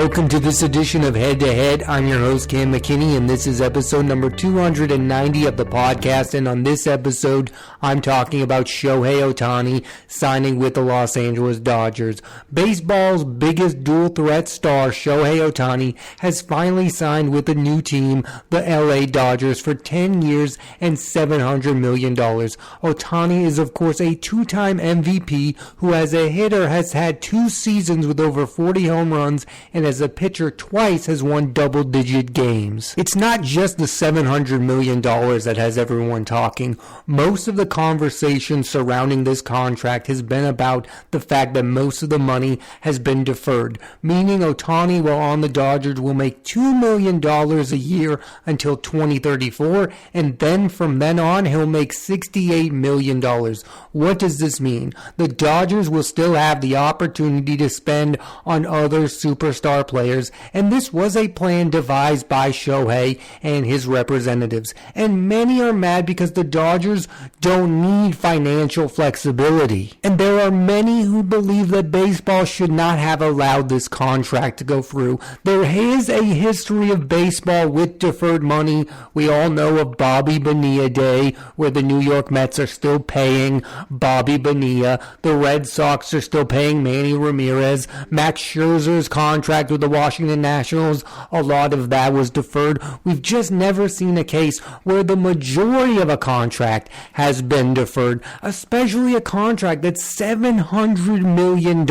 Welcome to this edition of Head to Head. I'm your host, Cam McKinney, and this is episode number 290 of the podcast. And on this episode, I'm talking about Shohei Otani signing with the Los Angeles Dodgers. Baseball's biggest dual-threat star, Shohei Otani, has finally signed with a new team, the LA Dodgers, for 10 years and $700 million. Otani is, of course, a two-time MVP who, as a hitter, has had 2 seasons with over 40 home runs and as a pitcher twice has won double-digit games. It's not just the $700 million that has everyone talking. Most of the conversation surrounding this contract has been about the fact that most of the money has been deferred, meaning Otani, while on the Dodgers, will make $2 million a year until 2034, and then from then on, he'll make $68 million. What does this mean? The Dodgers will still have the opportunity to spend on other superstar players, and this was a plan devised by Shohei and his representatives. And many are mad because the Dodgers don't need financial flexibility. And there are many who believe that baseball should not have allowed this contract to go through. There is a history of baseball with deferred money. We all know of Bobby Bonilla Day, where the New York Mets are still paying Bobby Bonilla. The Red Sox are still paying Manny Ramirez. Max Scherzer's contract with the Washington Nationals, a lot of that was deferred. We've just never seen a case where the majority of a contract has been deferred, especially a contract that's $700 million.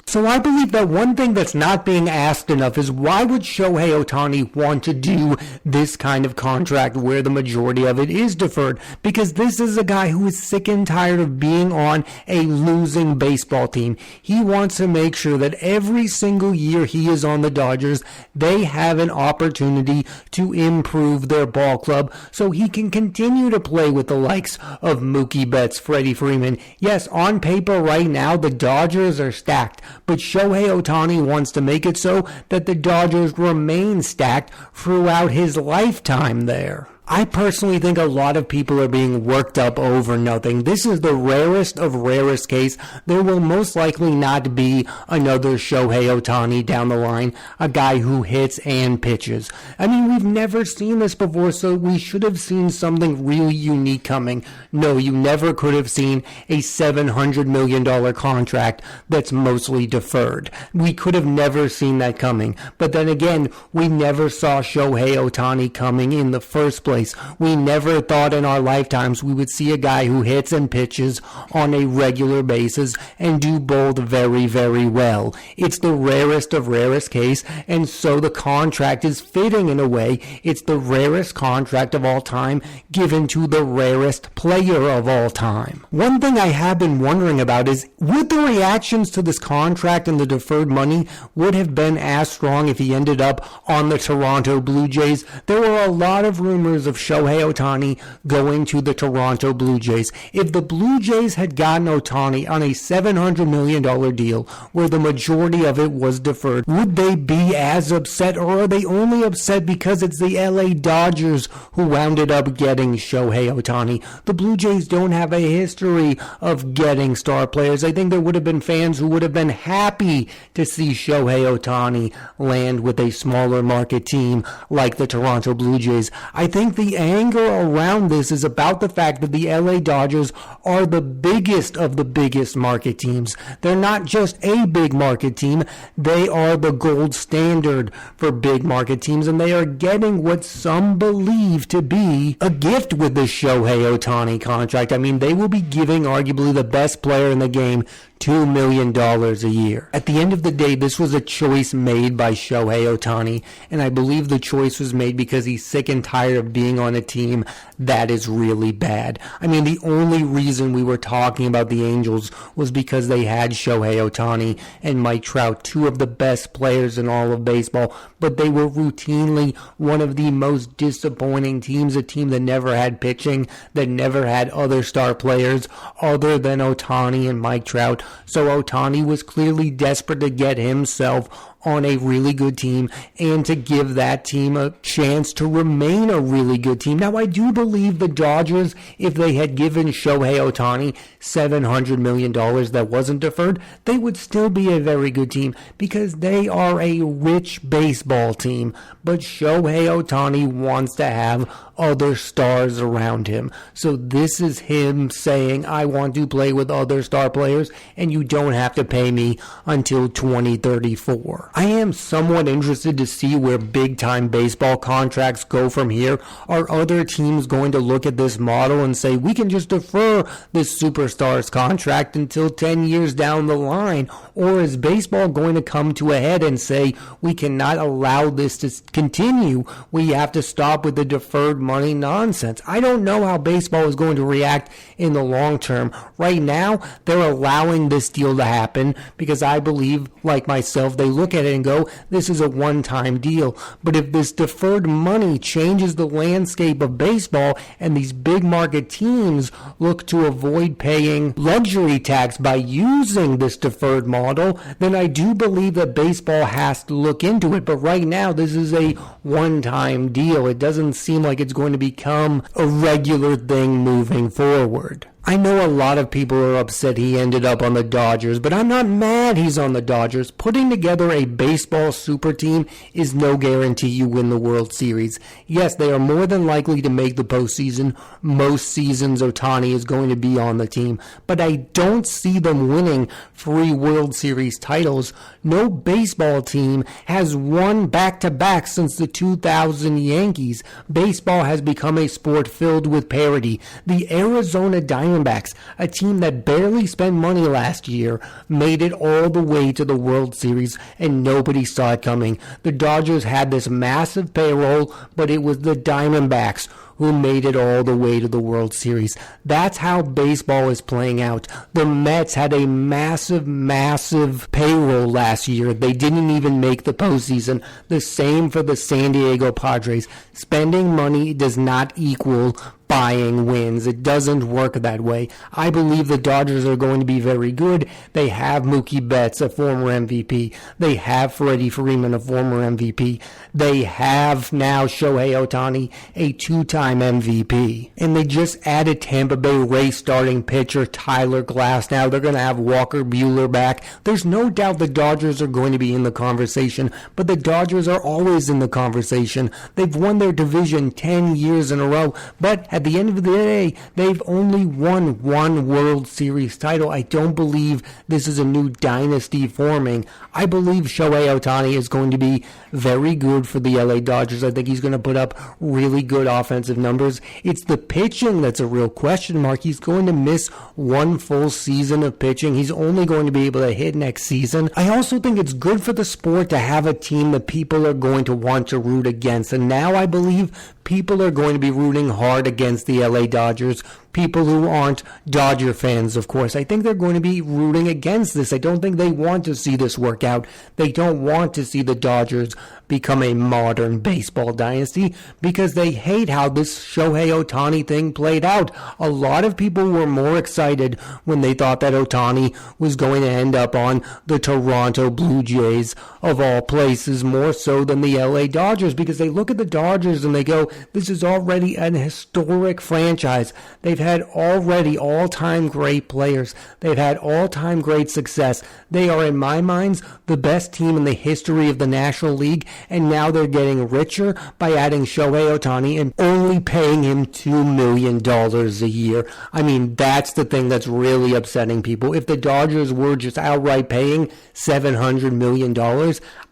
So I believe that one thing that's not being asked enough is why would Shohei Otani want to do this kind of contract where the majority of it is deferred? Because this is a guy who is sick and tired of being on a losing baseball team. He wants to make sure that every single year he is on the Dodgers, they have an opportunity to improve their ball club so he can continue to play with the likes of Mookie Betts, Freddie Freeman. Yes, on paper right now, the Dodgers are stacked, but Shohei Otani wants to make it so that the Dodgers remain stacked throughout his lifetime there. I personally think a lot of people are being worked up over nothing. This is the rarest of rarest case. There will most likely not be another Shohei Otani down the line, a guy who hits and pitches. I mean, we've never seen this before, so we should have seen something really unique coming. No, you never could have seen a $700 million contract that's mostly deferred. We could have never seen that coming. But then again, we never saw Shohei Otani coming in the first place. We never thought in our lifetimes we would see a guy who hits and pitches on a regular basis and do both very, very well. It's the rarest of rarest case, and so the contract is fitting in a way. It's the rarest contract of all time given to the rarest player of all time. One thing I have been wondering about is, would the reactions to this contract and the deferred money would have been as strong if he ended up on the Toronto Blue Jays? There were a lot of rumors of Shohei Otani going to the Toronto Blue Jays. If the Blue Jays had gotten Otani on a $700 million deal where the majority of it was deferred, would they be as upset, or are they only upset because it's the LA Dodgers who wound up getting Shohei Otani? The Blue Jays don't have a history of getting star players. I think there would have been fans who would have been happy to see Shohei Otani land with a smaller market team like the Toronto Blue Jays. I think the anger around this is about the fact that the LA Dodgers are the biggest of the biggest market teams. They're not just a big market team, they are the gold standard for big market teams, and they are getting what some believe to be a gift with the Shohei Otani contract. I mean, they will be giving arguably the best player in the game $2 million a year. At the end of the day, this was a choice made by Shohei Otani, and I believe the choice was made because he's sick and tired of being on a team that is really bad. I mean, the only reason we were talking about the Angels was because they had Shohei Otani and Mike Trout, two of the best players in all of baseball, but they were routinely one of the most disappointing teams, a team that never had pitching, that never had other star players other than Otani and Mike Trout. So Otani was clearly desperate to get himself on a really good team and to give that team a chance to remain a really good team. Now, I do believe the Dodgers, if they had given Shohei Otani $700 million that wasn't deferred, they would still be a very good team because they are a rich baseball team. But Shohei Otani wants to have other stars around him. So this is him saying, I want to play with other star players and you don't have to pay me until 2034. I am somewhat interested to see where big-time baseball contracts go from here. Are other teams going to look at this model and say, we can just defer this superstar's contract until 10 years down the line? Or is baseball going to come to a head and say, we cannot allow this to continue? We have to stop with the deferred money nonsense. I don't know how baseball is going to react in the long term. Right now, they're allowing this deal to happen because I believe, like myself, they look at it and go, this is a one-time deal. But if this deferred money changes the landscape of baseball and these big market teams look to avoid paying luxury tax by using this deferred model, then I do believe that baseball has to look into it. But right now, this is a one-time deal. It doesn't seem like it's going to become a regular thing moving forward. I know a lot of people are upset he ended up on the Dodgers, but I'm not mad he's on the Dodgers. Putting together a baseball super team is no guarantee you win the World Series. Yes, they are more than likely to make the postseason. Most seasons Otani is going to be on the team, but I don't see them winning 3 World Series titles. No baseball team has won back-to-back since the 2000 Yankees. Baseball has become a sport filled with parity. The Arizona Diamondbacks, a team that barely spent money last year, made it all the way to the World Series and nobody saw it coming. The Dodgers had this massive payroll, but it was the Diamondbacks who made it all the way to the World Series. That's how baseball is playing out. The Mets had a massive payroll last year. They didn't even make the postseason. The same for the San Diego Padres. Spending money does not equal buying wins. It doesn't work that way. I believe the Dodgers are going to be very good. They have Mookie Betts, a former MVP. They have Freddie Freeman, a former MVP. They have now Shohei Otani, a 2-time MVP. And they just added Tampa Bay Rays starting pitcher Tyler Glass. Now they're going to have Walker Buehler back. There's no doubt the Dodgers are going to be in the conversation, but the Dodgers are always in the conversation. They've won their division 10 years in a row, but at the end of the day, they've only won 1 World Series title. I don't believe this is a new dynasty forming. I believe Shohei Otani is going to be very good for the LA Dodgers. I think he's going to put up really good offensive numbers. It's the pitching that's a real question mark. He's going to miss 1 full season of pitching. He's only going to be able to hit next season. I also think it's good for the sport to have a team that people are going to want to root against. And now I believe people are going to be rooting hard against the LA Dodgers. People who aren't Dodger fans, of course. I think they're going to be rooting against this. I don't think they want to see this work out. They don't want to see the Dodgers become a modern baseball dynasty because they hate how this Shohei Otani thing played out. A lot of people were more excited when they thought that Otani was going to end up on the Toronto Blue Jays, of all places, more so than the LA Dodgers, because they look at the Dodgers and they go, this is already an historic franchise. They've had already all-time great players. They've had all-time great success. They are, in my mind, the best team in the history of the National League, and now they're getting richer by adding Shohei Otani and only paying him $2 million a year. I mean, that's the thing that's really upsetting people. If the Dodgers were just outright paying $700 million,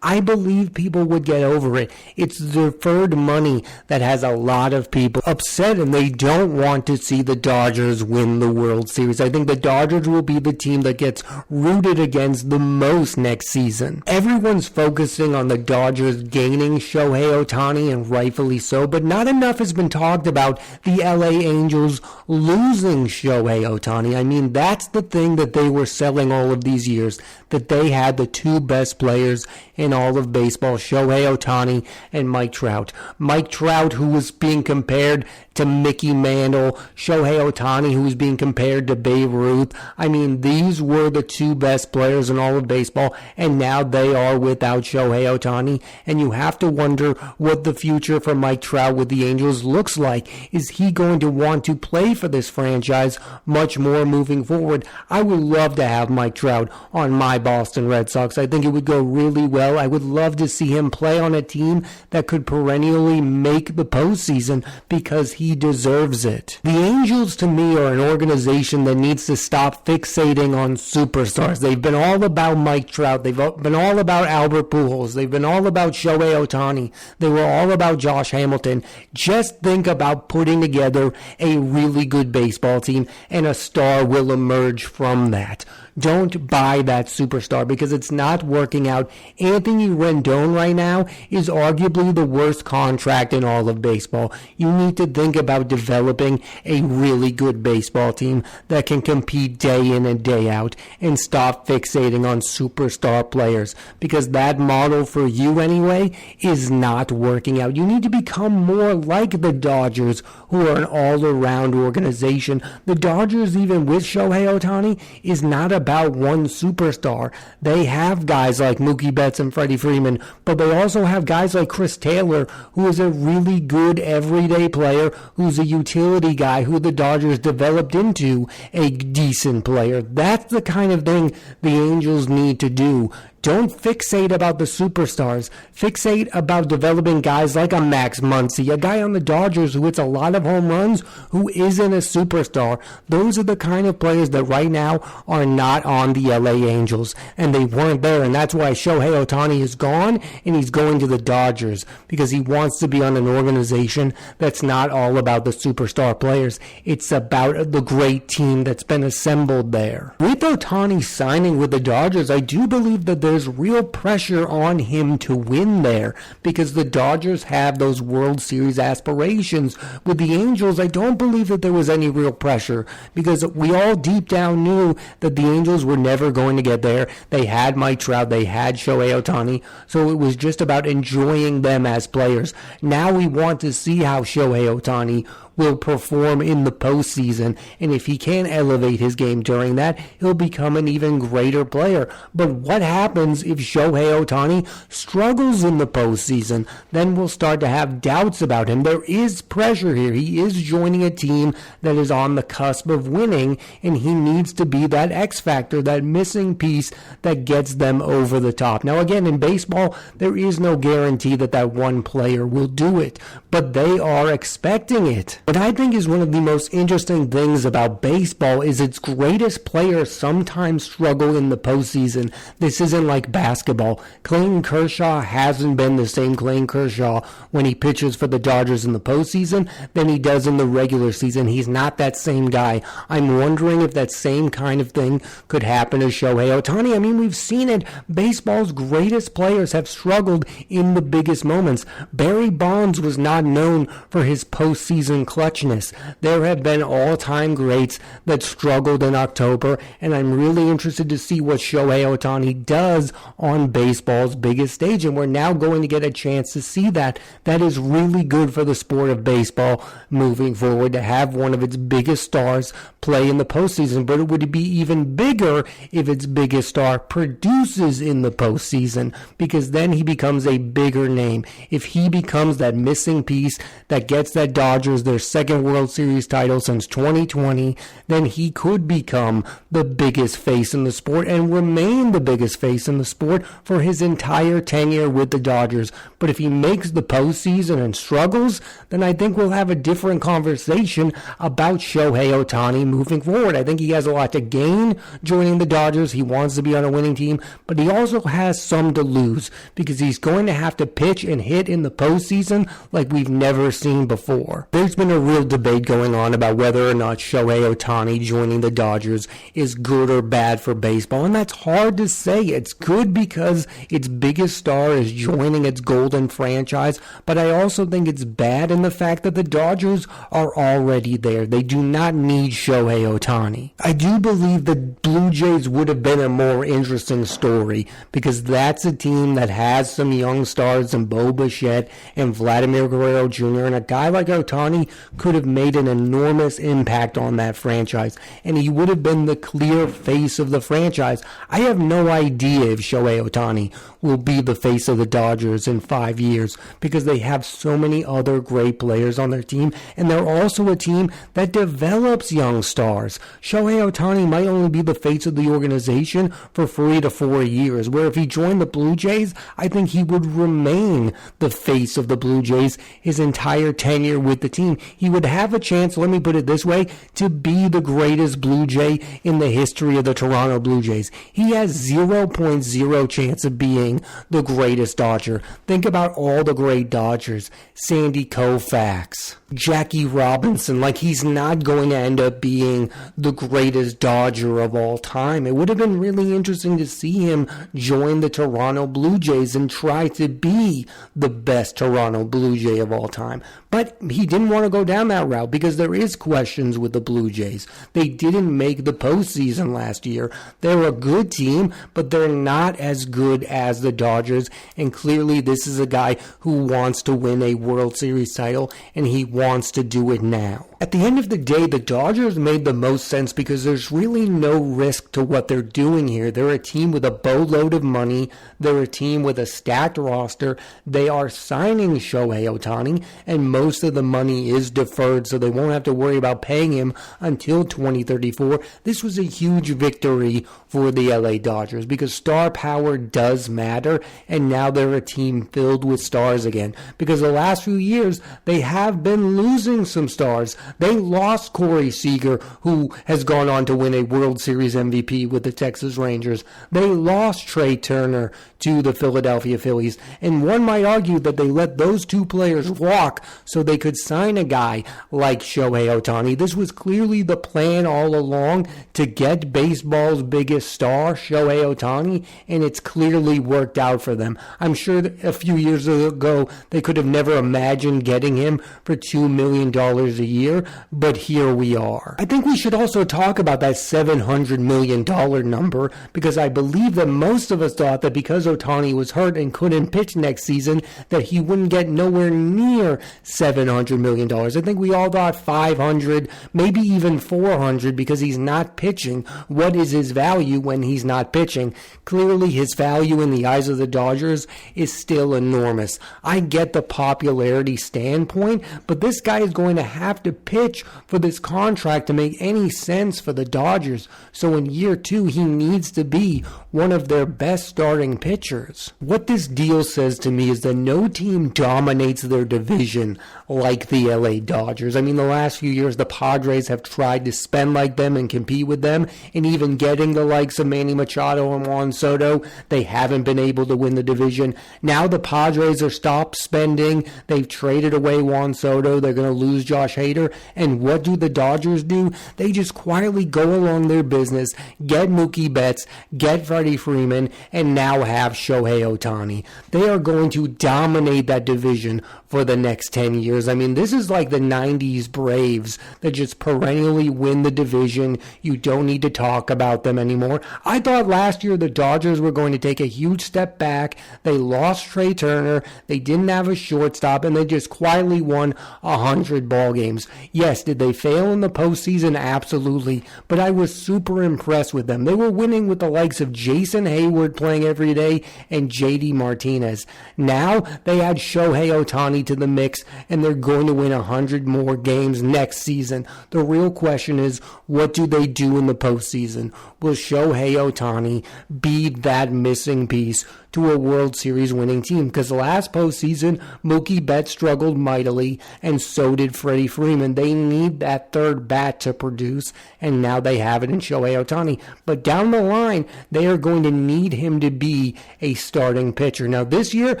I believe people would get over it. It's deferred money that has a lot of people upset, and they don't want to see the Dodgers win the World Series. I think the Dodgers will be the team that gets rooted against the most next season. Everyone's focusing on the Dodgers gaining Shohei Otani, and rightfully so, but not enough has been talked about the LA Angels losing Shohei Otani. I mean, that's the thing that they were selling all of these years. that they had the two best players in all of baseball, Shohei Otani and Mike Trout. Mike Trout, who was being compared to Mickey Mantle, Shohei Otani, who was being compared to Babe Ruth. I mean, these were the two best players in all of baseball, and now they are without Shohei Otani, and you have to wonder what the future for Mike Trout with the Angels looks like. Is he going to want to play for this franchise much more moving forward? I would love to have Mike Trout on my Boston Red Sox. I think it would go really well. I would love to see him play on a team that could perennially make the postseason because he deserves it. The Angels, to me, are an organization that needs to stop fixating on superstars. They've been all about Mike Trout. They've been all about Albert Pujols. They've been all about Shohei Otani. They were all about Josh Hamilton. Just think about putting together a really good baseball team, and a star will emerge from that. Don't buy that superstar because it's not working out. Anthony Rendon right now is arguably the worst contract in all of baseball. You need to think about developing a really good baseball team that can compete day in and day out and stop fixating on superstar players because that model for you anyway is not working out. You need to become more like the Dodgers, who are an all-around organization. The Dodgers, even with Shohei Otani, is not about one superstar. They have guys like Mookie Betts and Freddie Freeman, but they also have guys like Chris Taylor, who is a really good everyday player, who's a utility guy, who the Dodgers developed into a decent player. That's the kind of thing the Angels need to do. Don't fixate about the superstars. Fixate about developing guys like a Max Muncy, a guy on the Dodgers who hits a lot of home runs, who isn't a superstar. Those are the kind of players that right now are not on the LA Angels, and they weren't there, and that's why Shohei Otani is gone, and he's going to the Dodgers, because he wants to be on an organization that's not all about the superstar players. It's about the great team that's been assembled there. With Otani signing with the Dodgers, I do believe that there's real pressure on him to win there because the Dodgers have those World Series aspirations. With the Angels, I don't believe that there was any real pressure because we all deep down knew that the Angels were never going to get there. They had Mike Trout, they had Shohei Otani, so it was just about enjoying them as players. Now we want to see how Shohei Otani will perform in the postseason, and if he can elevate his game during that, he'll become an even greater player. But what happens if Shohei Otani struggles in the postseason? Then we'll start to have doubts about him. There is pressure here. He is joining a team that is on the cusp of winning, and he needs to be that X factor, that missing piece that gets them over the top. Now again, in baseball, there is no guarantee that that one player will do it, but they are expecting it. What I think is one of the most interesting things about baseball is its greatest players sometimes struggle in the postseason. This isn't like basketball. Clayton Kershaw hasn't been the same Clayton Kershaw when he pitches for the Dodgers in the postseason than he does in the regular season. He's not that same guy. I'm wondering if that same kind of thing could happen to Shohei Otani. I mean, we've seen it. Baseball's greatest players have struggled in the biggest moments. Barry Bonds was not known for his postseason clutchness. There have been all-time greats that struggled in October, and I'm really interested to see what Shohei Otani does on baseball's biggest stage, and we're now going to get a chance to see that. That is really good for the sport of baseball moving forward, to have one of its biggest stars play in the postseason, but it would be even bigger if its biggest star produces in the postseason, because then he becomes a bigger name. If he becomes that missing piece that gets that Dodgers their second World Series title since 2020, then he could become the biggest face in the sport and remain the biggest face in the sport for his entire tenure with the Dodgers. But if he makes the postseason and struggles, then I think we'll have a different conversation about Shohei Otani moving forward. I think he has a lot to gain joining the Dodgers. He wants to be on a winning team, but he also has some to lose because he's going to have to pitch and hit in the postseason like we've never seen before. There's been been a real debate going on about whether or not Shohei Otani joining the Dodgers is good or bad for baseball, and that's hard to say. It's good because its biggest star is joining its golden franchise, but I also think it's bad in the fact that the Dodgers are already there. They do not need Shohei Otani. I do believe the Blue Jays would have been a more interesting story because that's a team that has some young stars in Bo Bichette and Vladimir Guerrero Jr., and a guy like Otani could have made an enormous impact on that franchise, and he would have been the clear face of the franchise. I have no idea if Shohei Otani will be the face of the Dodgers in 5 years because they have so many other great players on their team, and they're also a team that develops young stars. Shohei Otani might only be the face of the organization for 3 to 4 years, where if he joined the Blue Jays, I think he would remain the face of the Blue Jays his entire tenure with the team. He would have a chance, let me put it this way, to be the greatest Blue Jay in the history of the Toronto Blue Jays. He has 0.0 chance of being the greatest Dodger. Think about all the great Dodgers. Sandy Koufax, Jackie Robinson. Like, he's not going to end up being the greatest Dodger of all time. It would have been really interesting to see him join the Toronto Blue Jays and try to be the best Toronto Blue Jay of all time. But he didn't want to go down that route because there is questions with the Blue Jays. They didn't make the postseason last year. They're a good team, but they're not as good as the Dodgers. And clearly this is a guy who wants to win a World Series title, and he wants to do it now. At the end of the day, the Dodgers made the most sense because there's really no risk to what they're doing here. They're a team with a boatload of money. They're a team with a stacked roster. They are signing Shohei Otani, and most of the money is deferred, so they won't have to worry about paying him until 2034. This was a huge victory for the LA Dodgers because star power does matter, and now they're a team filled with stars again. Because the last few years, they have been losing some stars. They lost Corey Seager, who has gone on to win a World Series MVP with the Texas Rangers. They lost Trey Turner to the Philadelphia Phillies, and one might argue that they let those two players walk so they could sign a guy like Shohei Otani. This was clearly the plan all along, to get baseball's biggest star, Shohei Otani, and it's clearly worked out for them. I'm sure that a few years ago they could have never imagined getting him for $2 million a year, but here we are. I think we should also talk about that $700 million number, because I believe that most of us thought that because Otani was hurt and couldn't pitch next season, that he wouldn't get nowhere near $700 million. I think we all thought 500, maybe even 400, because he's not pitching. What is his value when he's not pitching? Clearly his value in the eyes of the Dodgers is still enormous. I get the popularity standpoint, but this guy is going to have to pitch for this contract to make any sense for the Dodgers. So in year 2, he needs to be one of their best starting pitchers. What this deal says to me is that no team dominates their division like the LA Dodgers. I mean, the last few years, the Padres have tried to spend like them and compete with them, and even getting the likes of Manny Machado and Juan Soto, they haven't been able to win the division. Now the Padres are stopped spending. They've traded away Juan Soto. They're going to lose Josh Hader. And what do the Dodgers do? They just quietly go along their business, get Mookie Betts, get Freddie Freeman, and now have Shohei Otani. They are going to dominate that division for the next 10 years. I mean, this is like the 90s Braves that just perennially win the division. You don't need to talk about them anymore. I thought last year the Dodgers were going to take a huge step back. They lost Trey Turner. They didn't have a shortstop, and they just quietly won 100 ball games. Yes, did they fail in the postseason? Absolutely. But I was super impressed with them. They were winning with the likes of Jason Hayward playing every day and JD Martinez. Now they add Shohei Otani to the mix, and they're going to win 100 more games next season. The real question is, what do they do in the postseason? Will Shohei Otani be that missing piece to a World Series winning team? Because last postseason, Mookie Betts struggled mightily, and so did Freddie Freeman. They need that third bat to produce, and now they have it in Shohei Otani. But down the line, they are going to need him to be a starting pitcher. Now, this year,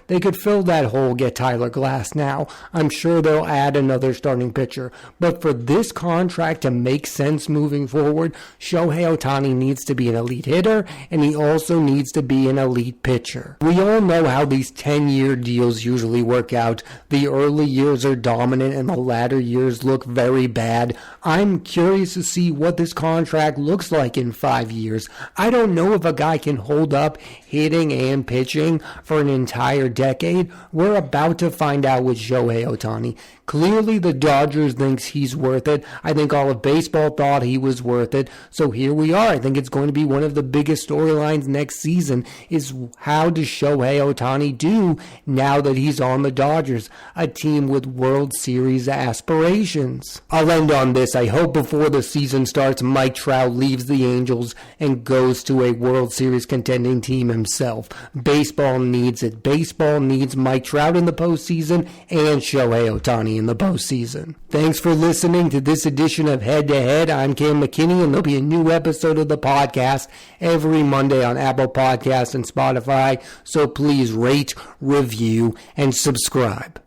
they could fill that hole, get Tyler Glass now. I'm sure they'll add another starting pitcher. But for this contract to make sense moving forward, Shohei Otani needs to be an elite hitter, and he also needs to be an elite pitcher. We all know how these 10-year deals usually work out. The early years are dominant and the latter years look very bad. I'm curious to see what this contract looks like in 5 years. I don't know if a guy can hold up hitting and pitching for an entire decade. We're about to find out with Shohei Otani. Clearly, the Dodgers thinks he's worth it. I think all of baseball thought he was worth it. So here we are. I think it's going to be one of the biggest storylines next season is how does Shohei Otani do now that he's on the Dodgers, a team with World Series aspirations. I'll end on this. I hope before the season starts, Mike Trout leaves the Angels and goes to a World Series contending team himself. Baseball needs it. Baseball needs Mike Trout in the postseason and Shohei Otani in the postseason. Thanks for listening to this edition of Head to Head. I'm Cam McKinney, and there'll be a new episode of the podcast every Monday on Apple Podcasts and Spotify. So please rate, review, and subscribe.